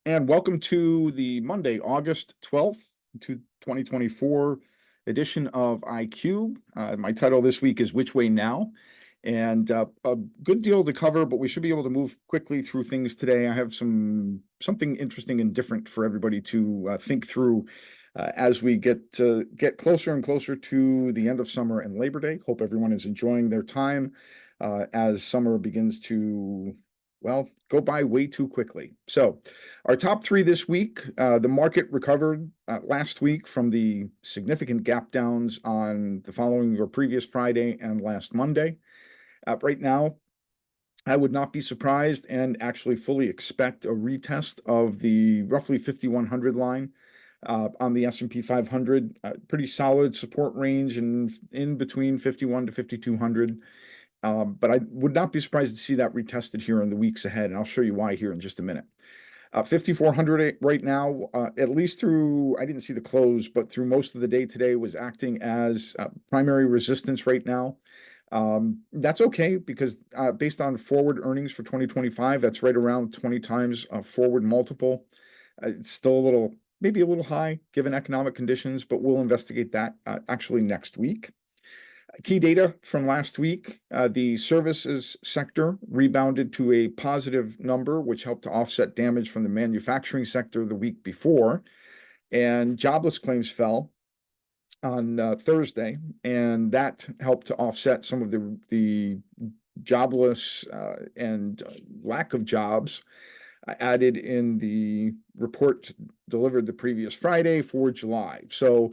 And welcome to the Monday, August 12th, 2024 edition of IQ. My title this week is Which Way Now? And a good deal to cover, but we should be able to move quickly through things today. I have something interesting and different for everybody to think through as we get closer and closer to the end of summer and Labor Day. Hope everyone is enjoying their time as summer begins to, well, go by way too quickly. So, our top three this week, the market recovered last week from the significant gap downs on the following or previous Friday and last Monday. Right now, I would not be surprised and actually fully expect a retest of the roughly 5,100 line on the S&P 500. Pretty solid support range and in between 51 to 5,200. But I would not be surprised to see that retested here in the weeks ahead, and I'll show you why here in just a minute. 5,400 right now, at least through, I didn't see the close, but through most of the day today was acting as primary resistance right now. That's okay because based on forward earnings for 2025, that's right around 20 times forward multiple. It's still maybe a little high given economic conditions, but we'll investigate that actually next week. Key data from last week, the services sector rebounded to a positive number, which helped to offset damage from the manufacturing sector the week before. And jobless claims fell on Thursday, and that helped to offset some of the jobless and lack of jobs added in the report delivered the previous Friday for July. So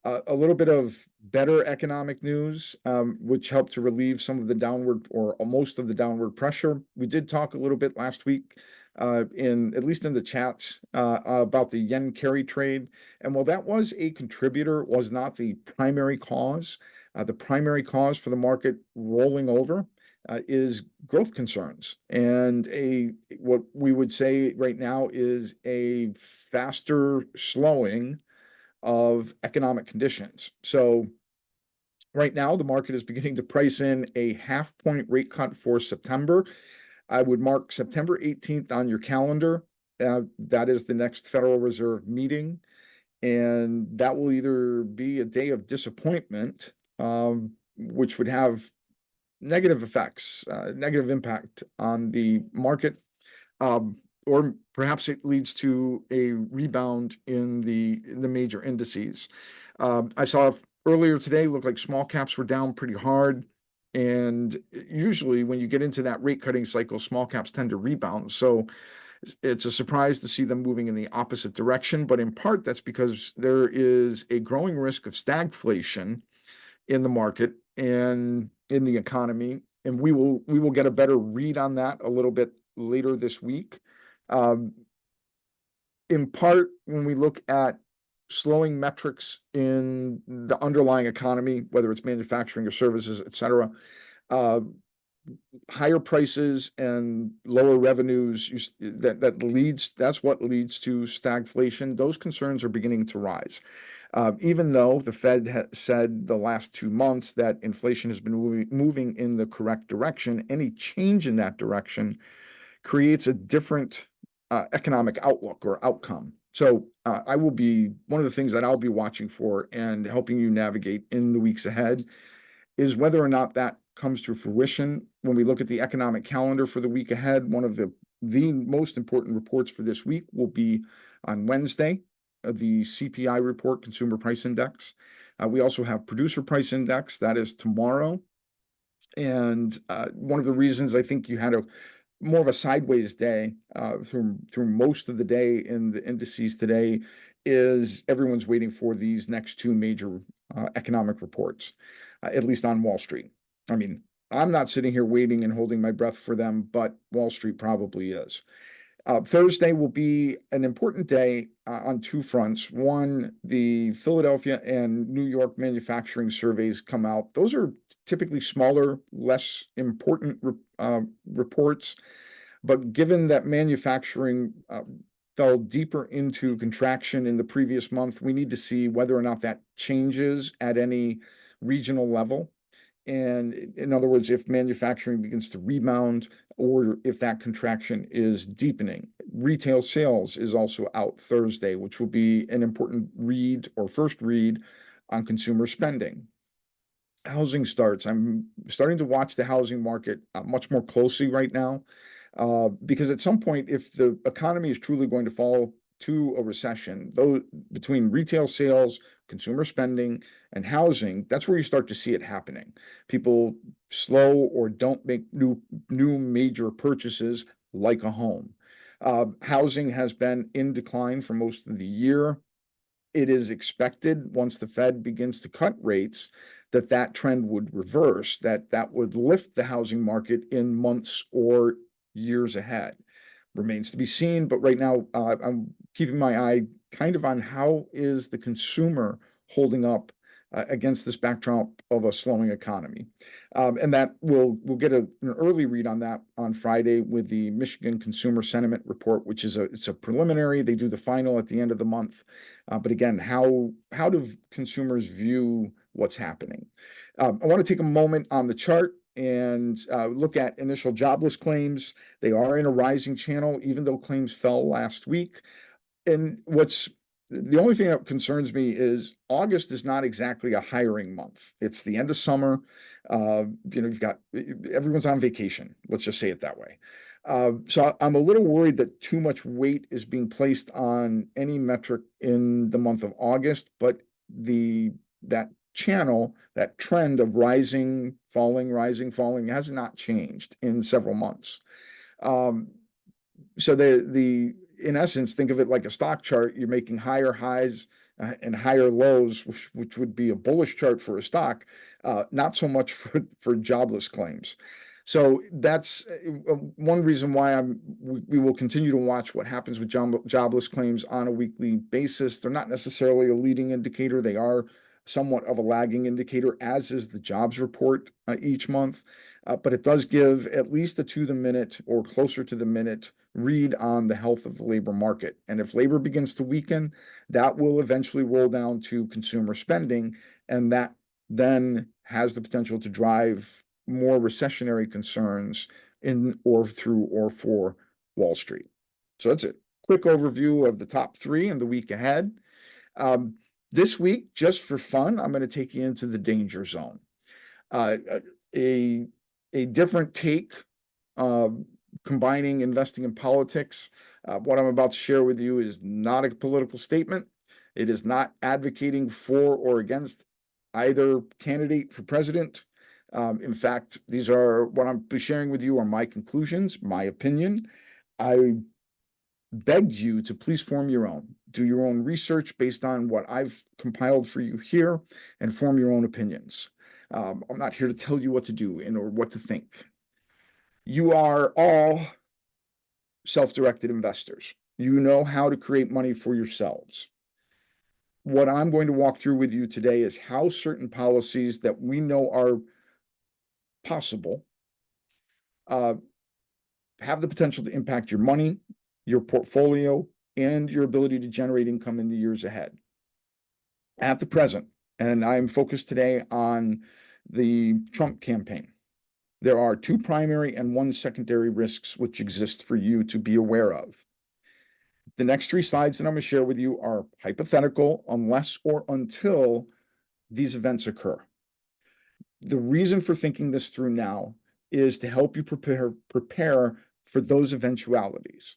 a little bit of better economic news, which helped to relieve some of the downward or most of the downward pressure. We did talk a little bit last week at least in the chats about the yen carry trade. And while that was a contributor, it was not the primary cause. The primary cause for the market rolling over is growth concerns and what we would say right now is a faster slowing of economic conditions. So right now, the market is beginning to price in a half-point rate cut for September. I would mark September 18th on your calendar. That is the next Federal Reserve meeting. And that will either be a day of disappointment, which would have negative effects, negative impact on the market, or perhaps it leads to a rebound in the major indices. I saw earlier today looked like small caps were down pretty hard, and usually when you get into that rate cutting cycle, small caps tend to rebound. So it's a surprise to see them moving in the opposite direction, but in part that's because there is a growing risk of stagflation in the market and in the economy, and we will get a better read on that a little bit later this week. Um, in part, when we look at slowing metrics in the underlying economy, whether it's manufacturing or services, et cetera, uh, higher prices and lower revenues, that's what leads to stagflation. Those concerns are beginning to rise. Even though the Fed said the last 2 months that inflation has been moving in the correct direction, any change in that direction creates a different economic outlook or outcome. So I will be one of the things that I'll be watching for and helping you navigate in the weeks ahead is whether or not that comes to fruition. When we look at the economic calendar for the week ahead, one of the most important reports for this week will be on Wednesday, the CPI report, Consumer Price Index. We also have Producer Price Index, that is tomorrow. And one of the reasons I think you had a more of a sideways day through most of the day in the indices today is everyone's waiting for these next two major economic reports, at least on Wall Street. I mean, I'm not sitting here waiting and holding my breath for them, but Wall Street probably is. Thursday will be an important day on two fronts. One, the Philadelphia and New York manufacturing surveys come out. Those are typically smaller, less important reports. But given that manufacturing fell deeper into contraction in the previous month, we need to see whether or not that changes at any regional level. And in other words, if manufacturing begins to rebound or if that contraction is deepening. Retail sales is also out Thursday, which will be an important read or first read on consumer spending. Housing starts. I'm starting to watch the housing market much more closely right now, because at some point, if the economy is truly going to fall to a recession, though between retail sales, consumer spending, and housing, that's where you start to see it happening. People slow or don't make new major purchases like a home. Housing has been in decline for most of the year. It is expected once the Fed begins to cut rates that that trend would reverse, that that would lift the housing market in months or years ahead. Remains to be seen, but right now I'm keeping my eye kind of on how is the consumer holding up against this backdrop of a slowing economy. And that we'll get an early read on that on Friday with the Michigan Consumer Sentiment Report, which is it's a preliminary. They do the final at the end of the month. But again, how do consumers view what's happening? I want to take a moment on the chart and look at initial jobless claims. They are in a rising channel, even though claims fell last week. And what's the only thing that concerns me is August is not exactly a hiring month. It's the end of summer. You've got everyone's on vacation. Let's just say it that way. So I'm a little worried that too much weight is being placed on any metric in the month of August, but that channel, that trend of rising, falling has not changed in several months. So in essence, think of it like a stock chart. You're making higher highs and higher lows, which would be a bullish chart for a stock, not so much for jobless claims. So that's one reason why we will continue to watch what happens with jobless claims on a weekly basis. They're not necessarily a leading indicator. They are somewhat of a lagging indicator, as is the jobs report each month. But it does give at least a to the minute or closer to the minute read on the health of the labor market. And if labor begins to weaken, that will eventually roll down to consumer spending, and that then has the potential to drive more recessionary concerns in or through or for Wall Street. So that's it. Quick overview of the top three in the week ahead. This week, just for fun, I'm going to take you into the danger zone. A different take, combining investing in politics. What I'm about to share with you is not a political statement. It is not advocating for or against either candidate for president. In fact, these are what I'm sharing with you are my conclusions, my opinion. I beg you to please form your own. Do your own research based on what I've compiled for you here and form your own opinions. I'm not here to tell you what to do or what to think. You are all self-directed investors. You know how to create money for yourselves. What I'm going to walk through with you today is how certain policies that we know are possible have the potential to impact your money, your portfolio, and your ability to generate income in the years ahead. At the present, and I'm focused today on the Trump campaign, there are two primary and one secondary risks which exist for you to be aware of. The next three slides that I'm going to share with you are hypothetical unless or until these events occur. The reason for thinking this through now is to help you prepare for those eventualities.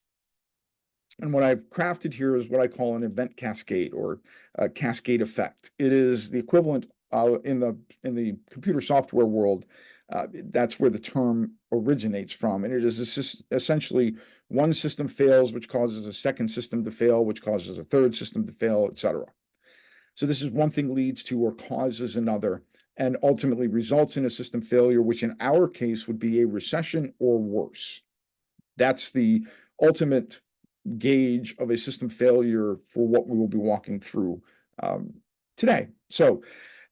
And what I've crafted here is what I call an event cascade or a cascade effect. It is the equivalent in the computer software world. That's where the term originates from. And it is essentially one system fails, which causes a second system to fail, which causes a third system to fail, etc. So this is one thing leads to or causes another, and ultimately results in a system failure, which in our case would be a recession or worse. That's the ultimate gauge of a system failure for what we will be walking through today. So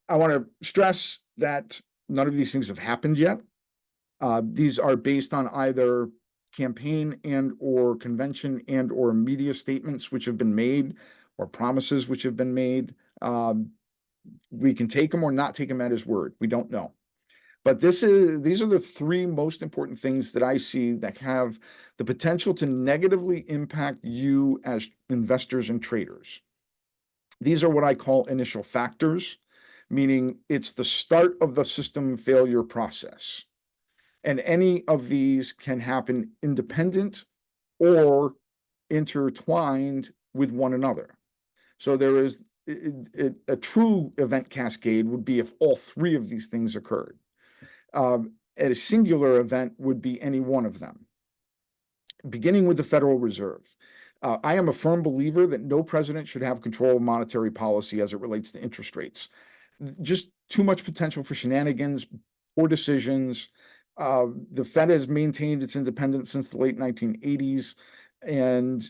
I want to stress that none of these things have happened yet. These are based on either campaign and or convention and or media statements which have been made or promises which have been made. We can take them or not take them at his word. We don't know. But these are the three most important things that I see that have the potential to negatively impact you as investors and traders. These are what I call initial factors, meaning it's the start of the system failure process. And any of these can happen independent or intertwined with one another. So there is a true event cascade would be if all three of these things occurred. A singular event would be any one of them, beginning with the Federal Reserve. I am a firm believer that no president should have control of monetary policy as it relates to interest rates. Just too much potential for shenanigans, poor decisions. The Fed has maintained its independence since the late 1980s. And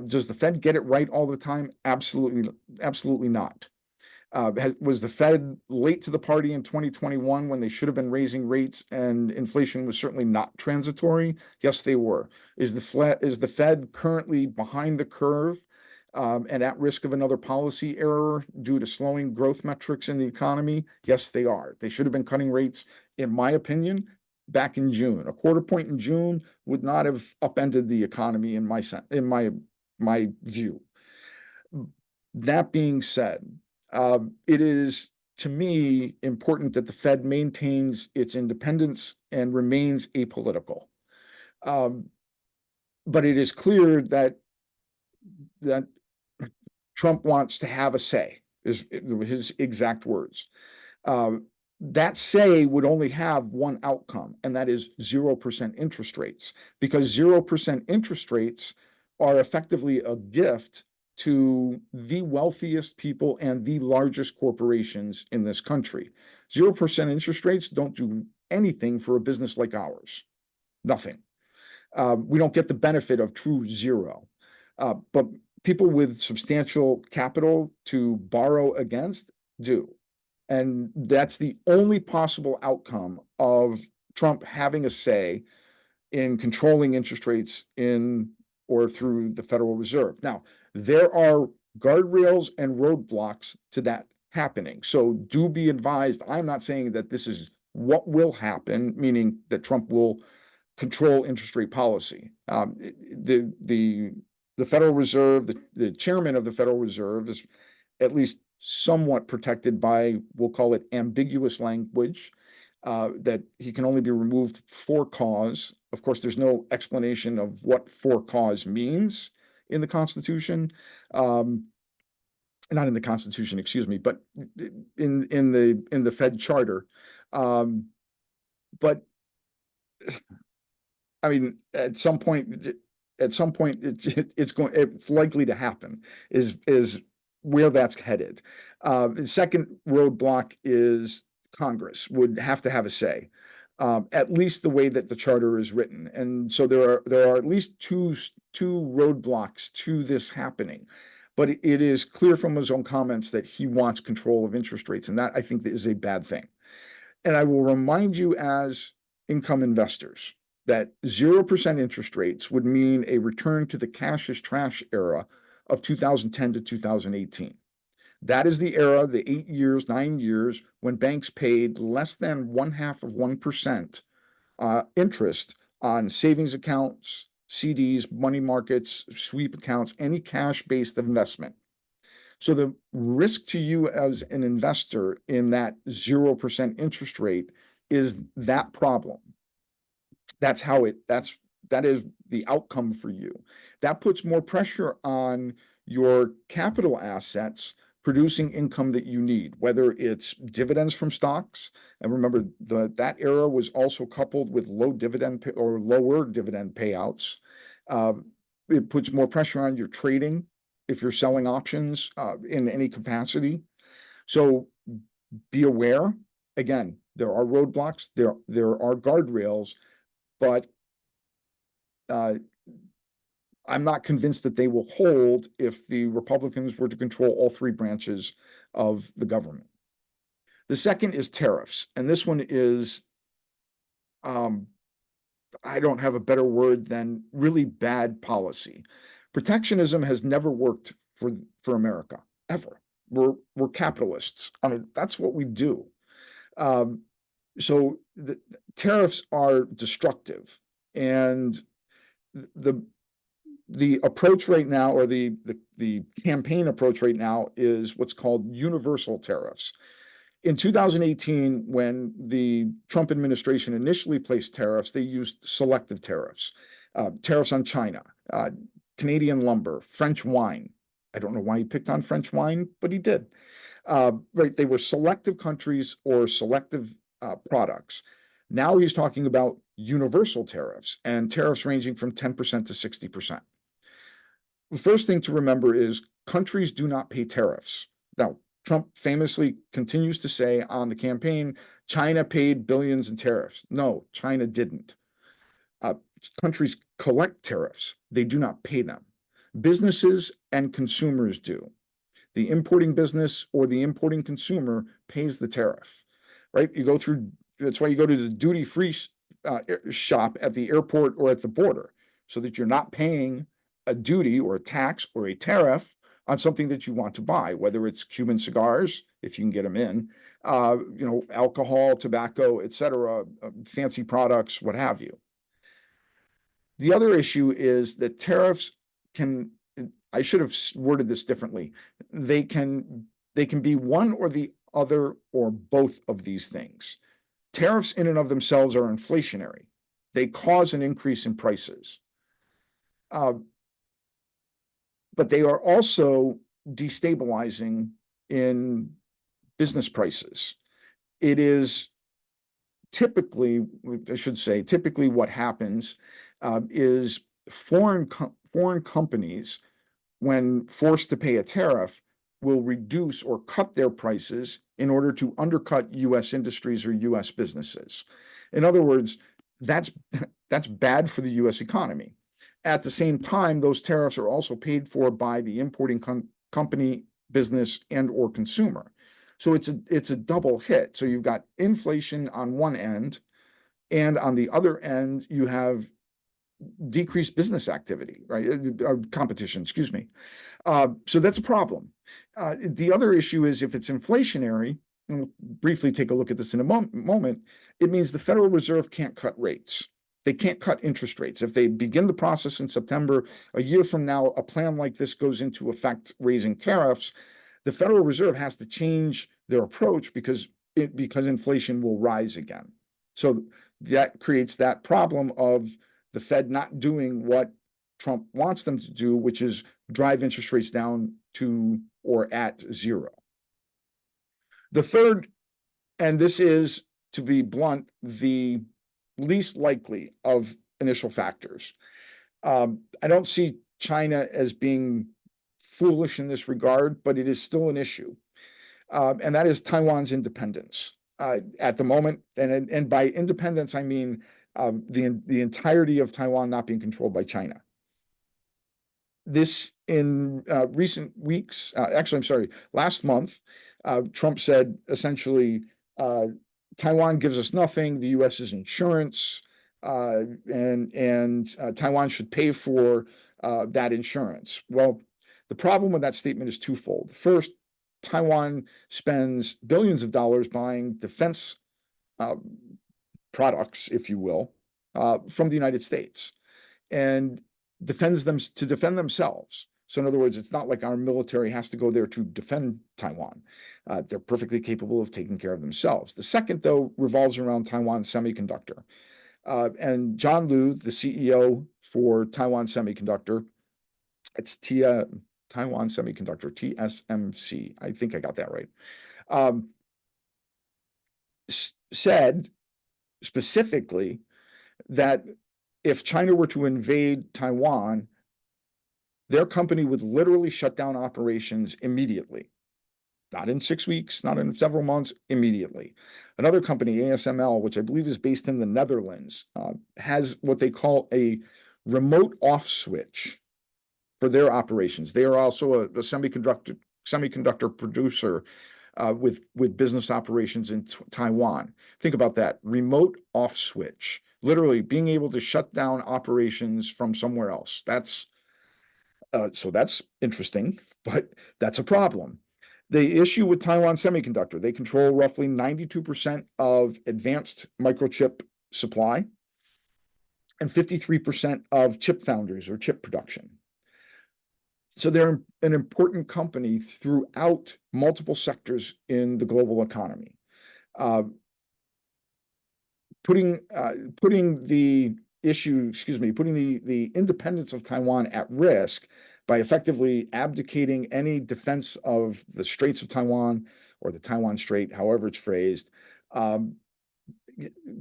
does the Fed get it right all the time? Absolutely, absolutely not. Was the Fed late to the party in 2021 when they should have been raising rates and inflation was certainly not transitory? Yes, they were. Is the Fed currently behind the curve and at risk of another policy error due to slowing growth metrics in the economy? Yes, they are. They should have been cutting rates, in my opinion, back in June. A quarter point in June would not have upended the economy in my view. That being said, it is, to me, important that the Fed maintains its independence and remains apolitical. But it is clear that Trump wants to have a say, is his exact words. That say would only have one outcome, and that is 0% interest rates, because 0% interest rates are effectively a gift to the wealthiest people and the largest corporations in this country. 0% interest rates don't do anything for a business like ours. Nothing. We don't get the benefit of true zero. But people with substantial capital to borrow against do. And that's the only possible outcome of Trump having a say in controlling interest rates in or through the Federal Reserve. Now, there are guardrails and roadblocks to that happening. So do be advised, I'm not saying that this is what will happen, meaning that Trump will control interest rate policy. The Federal Reserve, the chairman of the Federal Reserve is at least somewhat protected by, we'll call it ambiguous language, that he can only be removed for cause. Of course, there's no explanation of what for cause means in the Constitution. Not in the Constitution, excuse me, but in the Fed charter. But I mean, at some point, it's likely to happen. Is where that's headed. The second roadblock is Congress would have to have a say, at least the way that the charter is written. And so there are at least two roadblocks to this happening. But it is clear from his own comments that he wants control of interest rates, and that I think is a bad thing. And I will remind you as income investors that 0% interest rates would mean a return to the cash is trash era of 2010 to 2018. That is the era, the 8 years, 9 years, when banks paid less than 0.5% interest on savings accounts, CDs, money markets, sweep accounts, any cash-based investment. So the risk to you as an investor in that 0% interest rate is that problem. That is the outcome for you. That puts more pressure on your capital assets producing income that you need, whether it's dividends from stocks. And remember, that era was also coupled with lower dividend payouts. It puts more pressure on your trading if you're selling options in any capacity. So be aware. Again, there are roadblocks, there are guardrails, but I'm not convinced that they will hold if the Republicans were to control all three branches of the government. The second is tariffs, and this one is, I don't have a better word than really bad policy. Protectionism has never worked for America, ever. We're capitalists. I mean, that's what we do. So the tariffs are destructive, and the the approach right now, or the campaign approach right now, is what's called universal tariffs. In 2018, when the Trump administration initially placed tariffs, they used selective tariffs, tariffs on China, Canadian lumber, French wine. I don't know why he picked on French wine, but he did. Right, they were selective countries or selective products. Now he's talking about universal tariffs and tariffs ranging from 10% to 60%. The first thing to remember is countries do not pay tariffs. Now, Trump famously continues to say on the campaign, China paid billions in tariffs. No, China didn't. Uh, Countries collect tariffs, they do not pay them. Businesses and consumers do. The importing business or the importing consumer pays the tariff, right? You go through, that's why you go to the duty free shop at the airport or at the border, so that you're not paying a duty or a tax or a tariff on something that you want to buy, whether it's Cuban cigars, if you can get them in, alcohol, tobacco, etc., fancy products, what have you. The other issue is that tariffs can, I should have worded this differently. They can be one or the other or both of these things. Tariffs in and of themselves are inflationary. They cause an increase in prices. But they are also destabilizing in business prices. It is typically, I should say, typically what happens is foreign companies, when forced to pay a tariff, will reduce or cut their prices in order to undercut U.S. industries or U.S. businesses. In other words, that's bad for the U.S. economy. At the same time, those tariffs are also paid for by the importing company, business, and or consumer. So it's a double hit. So you've got inflation on one end, and on the other end, you have decreased business activity, right? Competition, excuse me. So that's a problem. The other issue is if it's inflationary, and we'll briefly take a look at this in a moment, it means the Federal Reserve can't cut rates. They can't cut interest rates. If they begin the process in September, a year from now, a plan like this goes into effect, raising tariffs, the Federal Reserve has to change their approach because inflation will rise again. So that creates that problem of the Fed not doing what Trump wants them to do, which is drive interest rates down to or at zero. The third, and this is, to be blunt, the least likely of initial factors. I don't see China as being foolish in this regard, but it is still an issue. And that is Taiwan's independence. At the moment, and by independence, I mean the entirety of Taiwan not being controlled by China. This, in recent weeks, actually, I'm sorry, last month, Trump said essentially, Taiwan gives us nothing. The U.S. is insurance, and Taiwan should pay for that insurance. Well, the problem with that statement is twofold. First, Taiwan spends billions of dollars buying defense products, if you will, from the United States, and defend themselves. So in other words, it's not like our military has to go there to defend Taiwan. They're perfectly capable of taking care of themselves. The second, though, revolves around Taiwan Semiconductor. And John Liu, the CEO for Taiwan Semiconductor, it's Taiwan Semiconductor, TSMC. I think I got that right. Said specifically that if China were to invade Taiwan, their company would literally shut down operations immediately. Not in 6 weeks, not in several months, immediately. Another company, ASML, which I believe is based in the Netherlands, has what they call a remote off switch for their operations. They are also a semiconductor producer with business operations in Taiwan. Think about that, remote off switch, literally being able to shut down operations from somewhere else. So that's interesting, but that's a problem. The issue with Taiwan Semiconductor, they control roughly 92% of advanced microchip supply and 53% of chip foundries or chip production. So they're an important company throughout multiple sectors in the global economy. Putting the independence of Taiwan at risk by effectively abdicating any defense of the Straits of Taiwan or the Taiwan Strait, however it's phrased,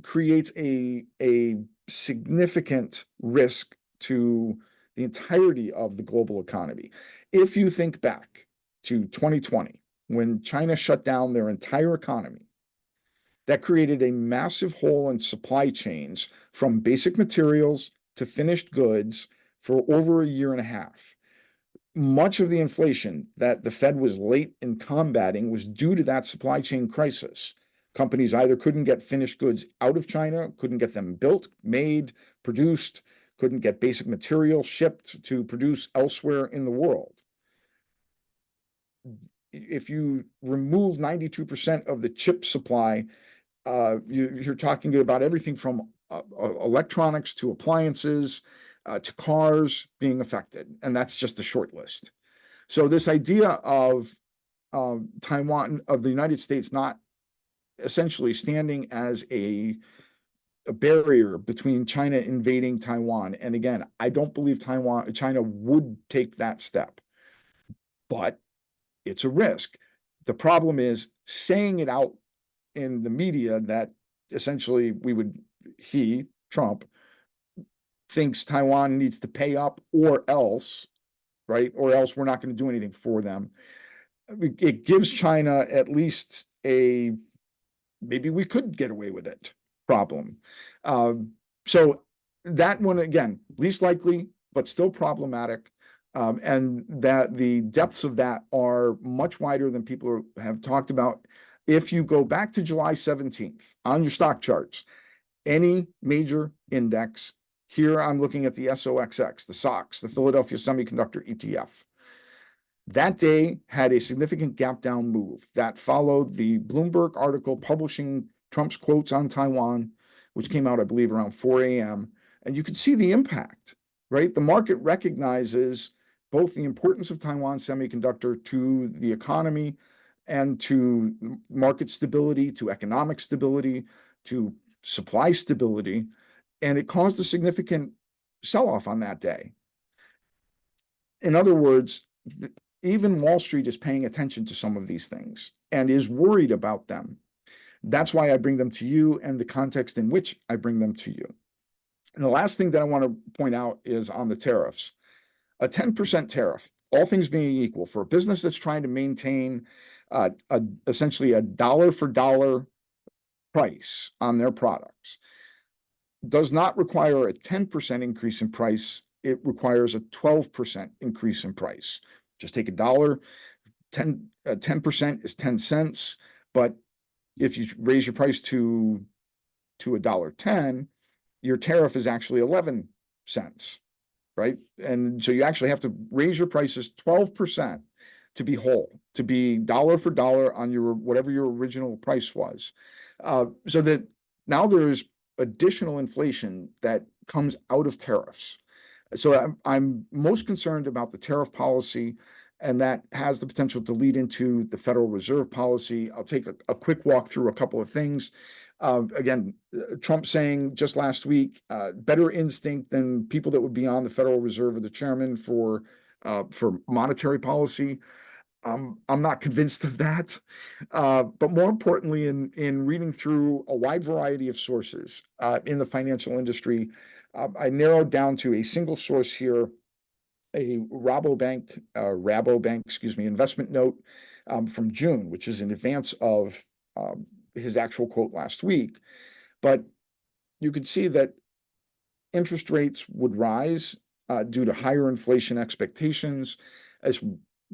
creates a significant risk to the entirety of the global economy. If you think back to 2020, when China shut down their entire economy, that created a massive hole in supply chains from basic materials to finished goods for over a year and a half. Much of the inflation that the Fed was late in combating was due to that supply chain crisis. Companies either couldn't get finished goods out of China, couldn't get them built, made, produced, couldn't get basic material shipped to produce elsewhere in the world. If you remove 92% of the chip supply, you're talking about everything from electronics to appliances to cars being affected, and that's just a short list. So this idea of Taiwan, of the United States not essentially standing as a barrier between China invading Taiwan, and again, I don't believe China would take that step, but it's a risk. The problem is saying it out in the media that essentially Trump, thinks Taiwan needs to pay up or else, right? Or else we're not going to do anything for them. It gives China at least maybe we could get away with it problem. So that one, again, least likely, but still problematic. And that the depths of that are much wider than people have talked about. If you go back to July 17th on your stock charts, any major index, here I'm looking at the SOXX, the SOX, the Philadelphia Semiconductor ETF. That day had a significant gap down move that followed the Bloomberg article publishing Trump's quotes on Taiwan, which came out, I believe, around 4 a.m. And you could see the impact, right? The market recognizes both the importance of Taiwan Semiconductor to the economy and to market stability, to economic stability, to supply stability, and it caused a significant sell-off on that day. In other words, even Wall Street is paying attention to some of these things and is worried about them. That's why I bring them to you and the context in which I bring them to you. And the last thing that I want to point out is on the tariffs. A 10% tariff, all things being equal, for a business that's trying to maintain essentially a dollar for dollar price on their products, does not require a 10% increase in price. It requires a 12% increase in price. Just take a dollar, 10% is 10 cents. But if you raise your price to $1.10, your tariff is actually 11 cents, right? And so you actually have to raise your prices 12% to be whole, to be dollar for dollar on your whatever your original price was. So that now there's additional inflation that comes out of tariffs. So I'm most concerned about the tariff policy, and that has the potential to lead into the Federal Reserve policy. I'll take a quick walk through a couple of things. Again, Trump saying just last week, better instinct than people that would be on the Federal Reserve or the chairman for monetary policy. I'm not convinced of that. But more importantly, in reading through a wide variety of sources in the financial industry, I narrowed down to a single source here, a Rabobank, investment note from June, which is in advance of his actual quote last week. But you could see that interest rates would rise due to higher inflation expectations, as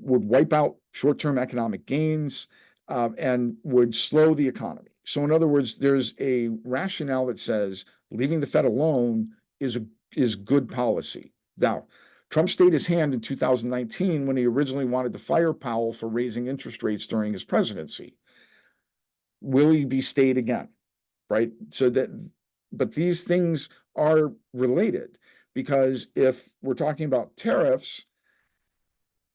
would wipe out short-term economic gains and would slow the economy. So in other words, there's a rationale that says leaving the Fed alone is good policy. Now, Trump stayed his hand in 2019 when he originally wanted to fire Powell for raising interest rates during his presidency. Will he be stayed again? Right? But these things are related, because if we're talking about tariffs,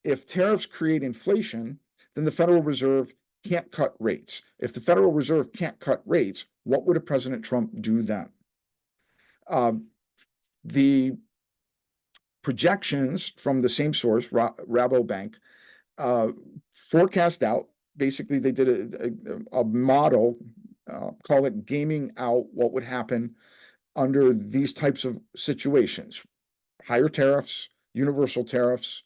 if tariffs create inflation, then the Federal Reserve can't cut rates. If the Federal Reserve can't cut rates, what would a President Trump do then? The projections from the same source, Rabobank, forecast out. Basically, they did a model, call it gaming out what would happen under these types of situations: higher tariffs, universal tariffs,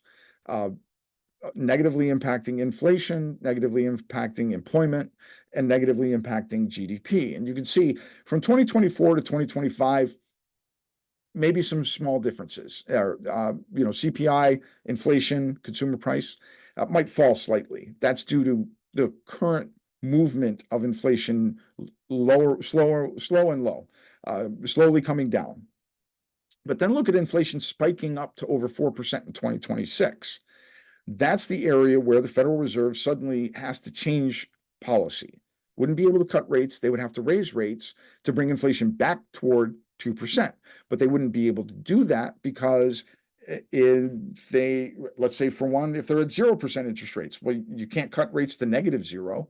negatively impacting inflation, negatively impacting employment, and negatively impacting GDP. And you can see from 2024 to 2025, maybe some small differences. CPI, inflation, consumer price might fall slightly. That's due to the current movement of inflation, slow and low, slowly coming down. But then look at inflation spiking up to over 4% in 2026. That's the area where the Federal Reserve suddenly has to change policy. Wouldn't be able to cut rates. They would have to raise rates to bring inflation back toward 2%. But they wouldn't be able to do that because if they, let's say for one, if they're at 0% interest rates, well, you can't cut rates to -0.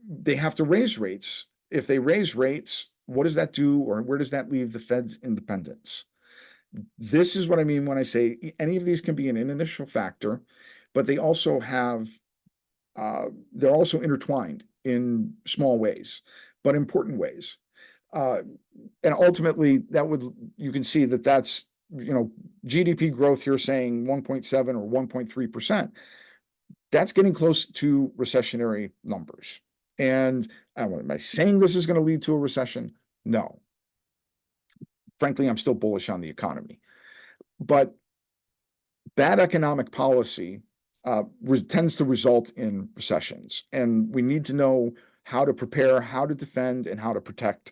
They have to raise rates. If they raise rates, what does that do, or where does that leave the Fed's independence? This is what I mean when I say any of these can be an initial factor, but they also have, they're also intertwined in small ways, but important ways. And ultimately, you can see that that's, GDP growth here saying 1.7 or 1.3%. That's getting close to recessionary numbers. And am I saying this is going to lead to a recession? No. Frankly, I'm still bullish on the economy. But bad economic policy tends to result in recessions. And we need to know how to prepare, how to defend, and how to protect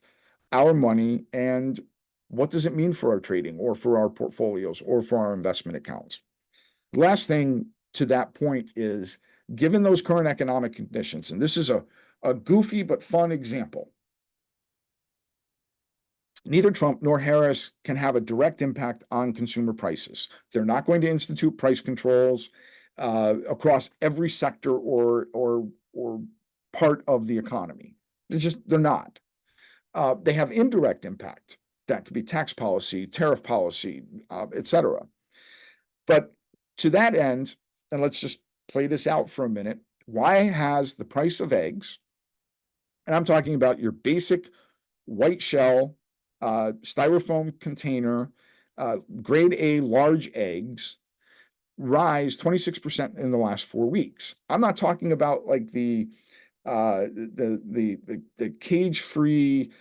our money. And what does it mean for our trading or for our portfolios or for our investment accounts? The last thing to that point is, given those current economic conditions, and this is a goofy but fun example, neither Trump nor Harris can have a direct impact on consumer prices. They're not going to institute price controls across every sector or part of the economy. They're not. They have indirect impact. That could be tax policy, tariff policy, etc. But to that end, and let's just play this out for a minute, why has the price of eggs, and I'm talking about your basic white shell, styrofoam container, grade A large eggs, rise 26% in the last 4 weeks? I'm not talking about like the cage-free,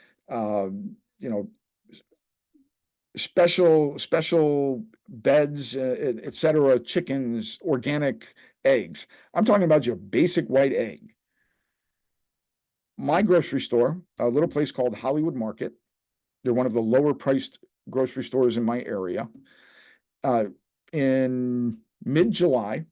special beds, etc., chickens, organic eggs. I'm talking about your basic white egg. My grocery store, a little place called Hollywood Market, they're one of the lower priced grocery stores in my area. In mid-July,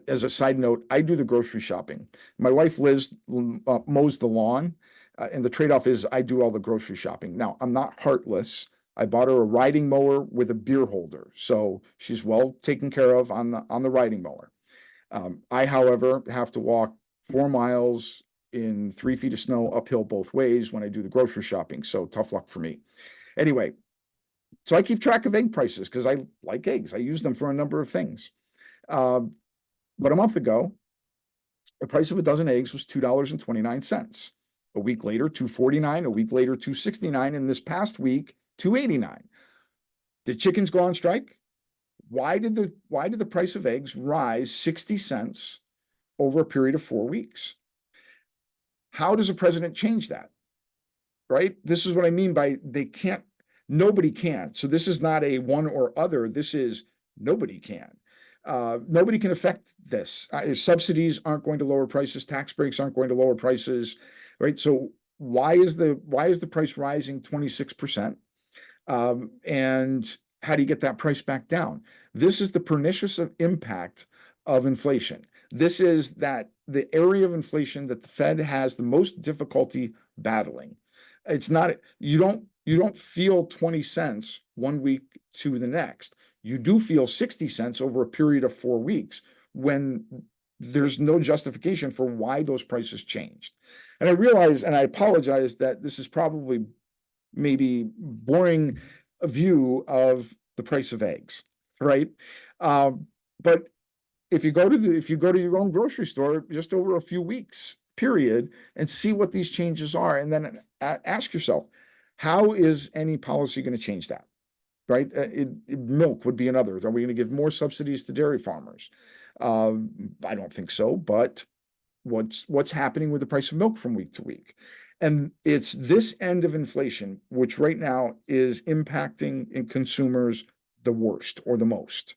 as a side note, I do the grocery shopping. My wife Liz mows the lawn, and the trade-off is I do all the grocery shopping. Now, I'm not heartless. I bought her a riding mower with a beer holder, so she's well taken care of on the riding mower. I, however, have to walk 4 miles in 3 feet of snow uphill both ways when I do the grocery shopping, so tough luck for me. Anyway, so I keep track of egg prices because I like eggs. I use them for a number of things. But a month ago, the price of a dozen eggs was $2.29. A week later, $2.49. A week later, $2.69. And this past week, $2.89. Did chickens go on strike? Why did the price of eggs rise 60 cents over a period of 4 weeks? How does a president change that? Right? This is what I mean by nobody can. So this is not a one or other. This is nobody can. Nobody can affect this. Subsidies aren't going to lower prices. Tax breaks aren't going to lower prices, right? So why is the price rising 26%? And how do you get that price back down? This is the pernicious impact of inflation. This is that the area of inflation that the Fed has the most difficulty battling. It's not, you don't feel 20 cents one week to the next. You do feel 60 cents over a period of 4 weeks when there's no justification for why those prices changed. And I realize, and I apologize that this is probably maybe boring view of the price of eggs, right? But if you go to your own grocery store just over a few weeks period and see what these changes are, and then ask yourself, how is any policy going to change that? Right? Milk would be another. Are we going to give more subsidies to dairy farmers? I don't think so, but what's happening with the price of milk from week to week? And it's this end of inflation, which right now is impacting in consumers the worst or the most.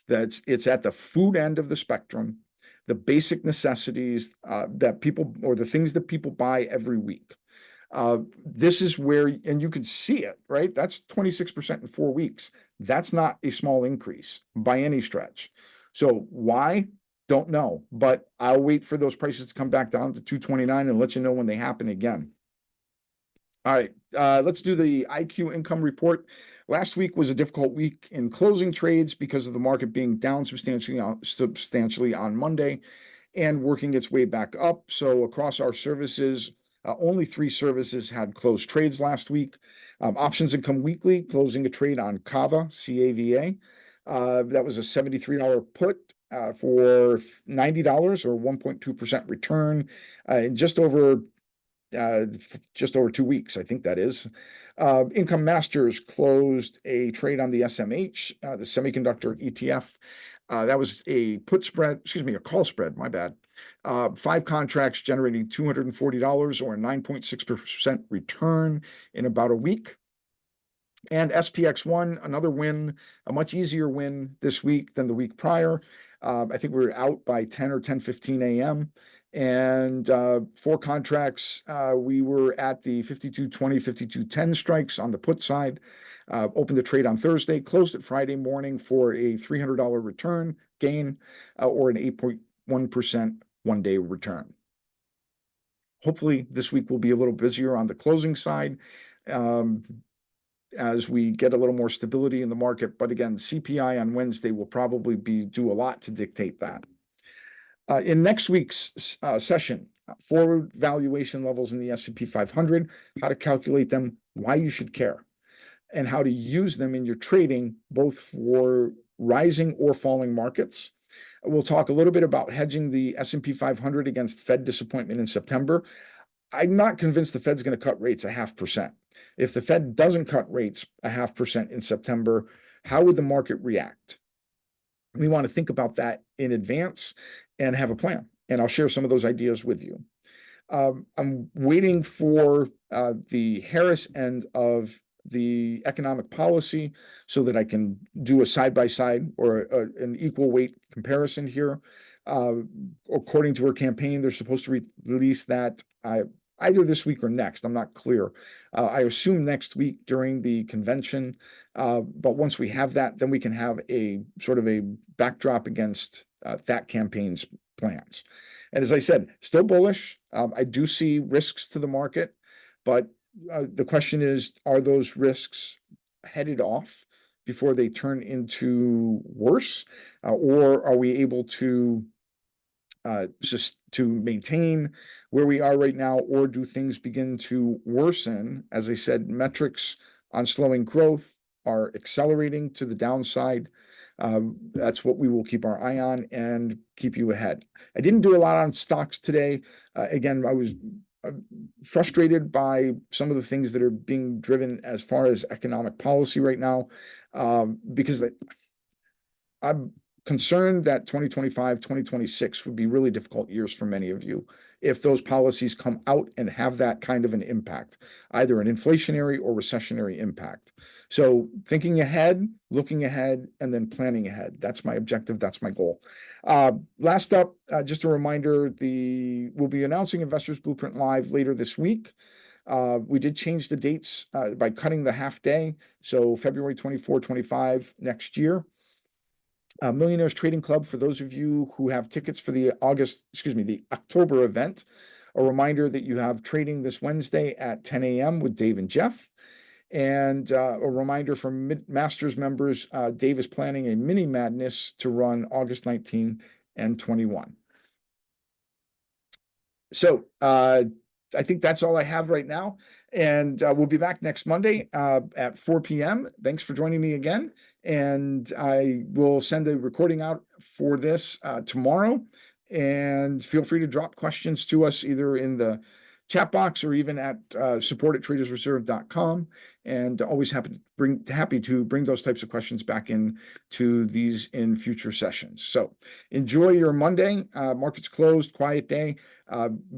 It's at the food end of the spectrum, the basic necessities that people, or the things that people buy every week. This is where, and you can see it, right? That's 26% in 4 weeks. That's not a small increase by any stretch. So why? Don't know, but I'll wait for those prices to come back down to 229 and let you know when they happen again. All right, let's do the IQ income report. Last week was a difficult week in closing trades because of the market being down substantially on Monday and working its way back up. So across our services, only 3 services had closed trades last week. Options Income Weekly closing a trade on Cava, CAVA. That was a $73 put for $90 or 1.2% return in just over 2 weeks, I think that is. Income Masters closed a trade on the SMH, the semiconductor ETF. That was a call spread, my bad. 5 contracts generating $240 or a 9.6% return in about a week. And SPX1, another win, a much easier win this week than the week prior. I think we were out by 10 or 10:15 a.m. And 4 contracts, we were at the 52.20, 52.10 strikes on the put side. Opened the trade on Thursday, closed it Friday morning for a $300 return gain or an 8.1% one-day return. Hopefully this week will be a little busier on the closing side as we get a little more stability in the market. But again, CPI on Wednesday will probably do a lot to dictate that. In next week's session, forward valuation levels in the S&P 500, how to calculate them, why you should care, and how to use them in your trading, both for rising or falling markets. We'll talk a little bit about hedging the S&P 500 against Fed disappointment in September. I'm not convinced the Fed's going to cut rates 0.5%. If the Fed doesn't cut rates 0.5% in September, how would the market react? We want to think about that in advance and have a plan. And I'll share some of those ideas with you. I'm waiting for the Harris end of the economic policy so that I can do a side-by-side or an equal weight comparison here. According to her campaign, they're supposed to release that either this week or next. I'm not clear. I assume next week during the convention. But once we have that, then we can have a sort of a backdrop against that campaign's plans. And as I said, still bullish. I do see risks to the market, but the question is, are those risks headed off before they turn into worse? Or are we able to just to maintain where we are right now, or do things begin to worsen? As I said, metrics on slowing growth are accelerating to the downside. That's what we will keep our eye on and keep you ahead. I didn't do a lot on stocks today. Again, I was frustrated by some of the things that are being driven as far as economic policy right now, because I'm concerned that 2025, 2026 would be really difficult years for many of you if those policies come out and have that kind of an impact, either an inflationary or recessionary impact. So thinking ahead, looking ahead, and then planning ahead. That's my objective. That's my goal. Last up, just a reminder, we'll be announcing Investors Blueprint Live later this week. We did change the dates by cutting the half day. So February 24, 25 next year. Millionaires Trading Club, for those of you who have tickets for the the October event, a reminder that you have trading this Wednesday at 10 a.m. with Dave and Jeff. And a reminder for Masters members, Dave is planning a mini madness to run August 19 and 21. So I think that's all I have right now. And we'll be back next Monday at 4 p.m. Thanks for joining me again. And I will send a recording out for this tomorrow. And feel free to drop questions to us either in the chat box or even at support@tradersreserve.com. And always happy to bring those types of questions back in to these in future sessions. So enjoy your Monday. Markets closed, quiet day.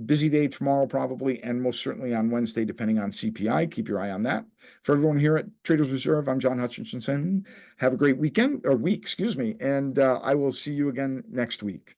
Busy day tomorrow probably, and most certainly on Wednesday, depending on CPI. Keep your eye on that. For everyone here at Traders Reserve, I'm John Hutchinson. Have a great week, and I will see you again next week.